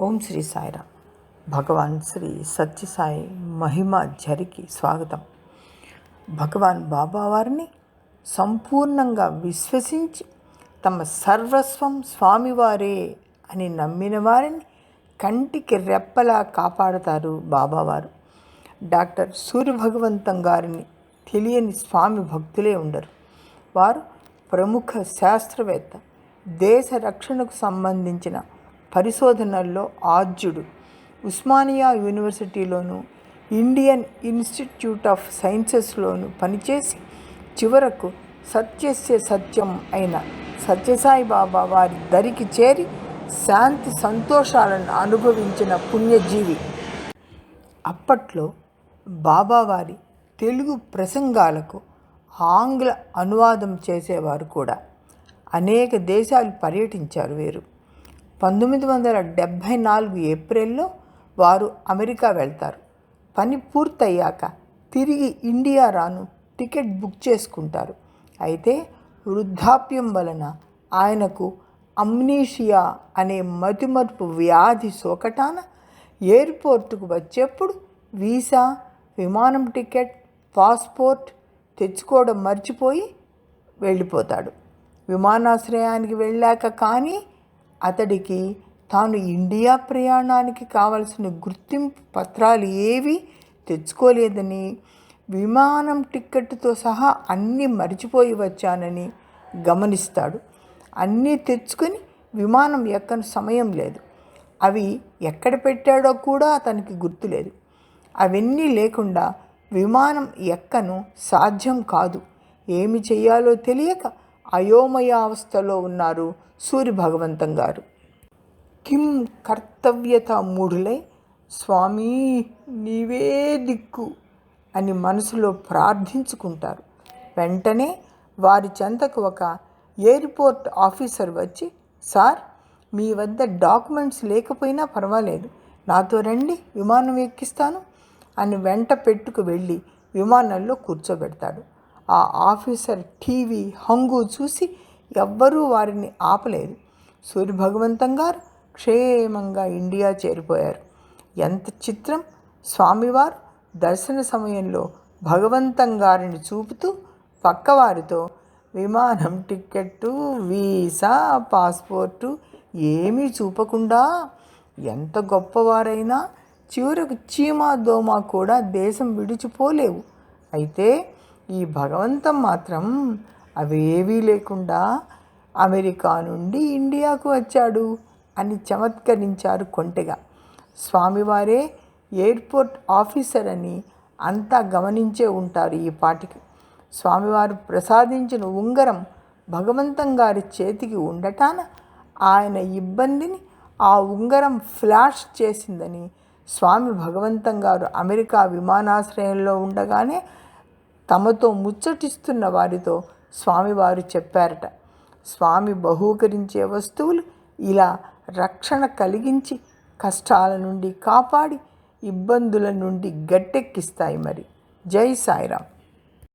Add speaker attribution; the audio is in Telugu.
Speaker 1: ఓం శ్రీ సాయిరామ్. భగవాన్ శ్రీ సత్యసాయి మహిమ ఝరికి స్వాగతం. భగవాన్ బాబావారిని సంపూర్ణంగా విశ్వసించి తమ సర్వస్వం స్వామివారే అని నమ్మిన వారిని కంటికి రెప్పలా కాపాడుతారు బాబావారు. డాక్టర్ సూర్యభగవంతం గారిని తెలియని స్వామి భక్తులే ఉండరు. వారు ప్రముఖ శాస్త్రవేత్త, దేశ రక్షణకు సంబంధించిన పరిశోధనల్లో ఆద్యుడు. ఉస్మానియా యూనివర్సిటీలోను, ఇండియన్ ఇన్స్టిట్యూట్ ఆఫ్ సైన్సెస్లోను పనిచేసి చివరకు సత్యస్య సత్యం అయిన సత్యసాయి బాబా వారి దరికి చేరి శాంతి సంతోషాలను అనుభవించిన పుణ్యజీవి. అప్పట్లో బాబావారి తెలుగు ప్రసంగాలకు ఆంగ్ల అనువాదం చేసేవారు కూడా. అనేక దేశాలు పర్యటించారు వీరు. 1974 ఏప్రిల్లో వారు అమెరికా వెళ్తారు. పని పూర్తయ్యాక తిరిగి ఇండియా రాను టికెట్ బుక్ చేసుకుంటారు. అయితే వృద్ధాప్యం వలన ఆయనకు అమ్నీషియా అనే మతిమరుపు వ్యాధి సోకటాన ఎయిర్పోర్టుకు వచ్చేప్పుడు వీసా, విమానం టికెట్, పాస్పోర్ట్ తెచ్చుకోవడం మర్చిపోయి వెళ్ళిపోతాడు. విమానాశ్రయానికి వెళ్ళాక కానీ అతడికి తాను ఇండియా ప్రయాణానికి కావలసిన గుర్తింపు పత్రాలు ఏవీ తెచ్చుకోలేదని, విమానం టిక్కెట్తో సహా అన్నీ మర్చిపోయి వచ్చానని గమనిస్తాడు. అన్నీ తెచ్చుకొని విమానం ఎక్కని సమయం లేదు. అవి ఎక్కడ పెట్టాడో కూడా అతనికి గుర్తులేదు. అవన్నీ లేకుండా విమానం ఎక్కను సాధ్యం కాదు. ఏమి చెయ్యాలో తెలియక అయోమయావస్థలో ఉన్నారు సూర్యభగవంతం గారు. కిం కర్తవ్యత మూఢులై స్వామీ నీవే దిక్కు అని మనసులో ప్రార్థించుకుంటారు. వెంటనే వారి చెంతకు ఒక ఎయిర్పోర్ట్ ఆఫీసర్ వచ్చి, సార్, మీ వద్ద డాక్యుమెంట్స్ లేకపోయినా పర్వాలేదు, నాతో రండి, విమానం ఎక్కిస్తాను అని వెంట పెట్టుకు వెళ్ళి విమానంలో కూర్చోబెడతాడు. ఆ ఆఫీసర్ టీవీ హంగు చూసి ఎవ్వరూ వారిని ఆపలేదు. సూర్యభగవంతం గారు క్షేమంగా ఇండియా చేరిపోయారు. ఎంత చిత్రం! స్వామివారు దర్శన సమయంలో భగవంతం గారిని చూపుతూ పక్కవారితో విమానం టిక్కెట్టు, వీసా, పాస్పోర్టు ఏమీ చూపకుండా ఎంత గొప్పవారైనా చివరకు చీమా దోమ కూడా దేశం విడిచిపోలేవు. అయితే ఈ భగవంతం మాత్రం అవేవీ లేకుండా అమెరికా నుండి ఇండియాకు వచ్చాడు అని చమత్కరించారు కొంటెగా. స్వామివారే ఎయిర్పోర్ట్ ఆఫీసర్ అని అంతా గమనించే ఉంటారు ఈ పాటికి. స్వామివారు ప్రసాదించిన ఉంగరం భగవంతం గారి చేతికి ఉండటాన ఆయన ఇబ్బందిని ఆ ఉంగరం ఫ్లాష్ చేసిందని స్వామి భగవంతం గారు అమెరికా విమానాశ్రయంలో ఉండగానే తమతో ముచ్చటిస్తున్న వారితో స్వామివారు చెప్పారట. స్వామి బహూకరించే వస్తువులు ఇలా రక్షణ కలిగించి కష్టాల నుండి కాపాడి ఇబ్బందుల నుండి గట్టెక్కిస్తాయి. మరి జై సాయిరామ్.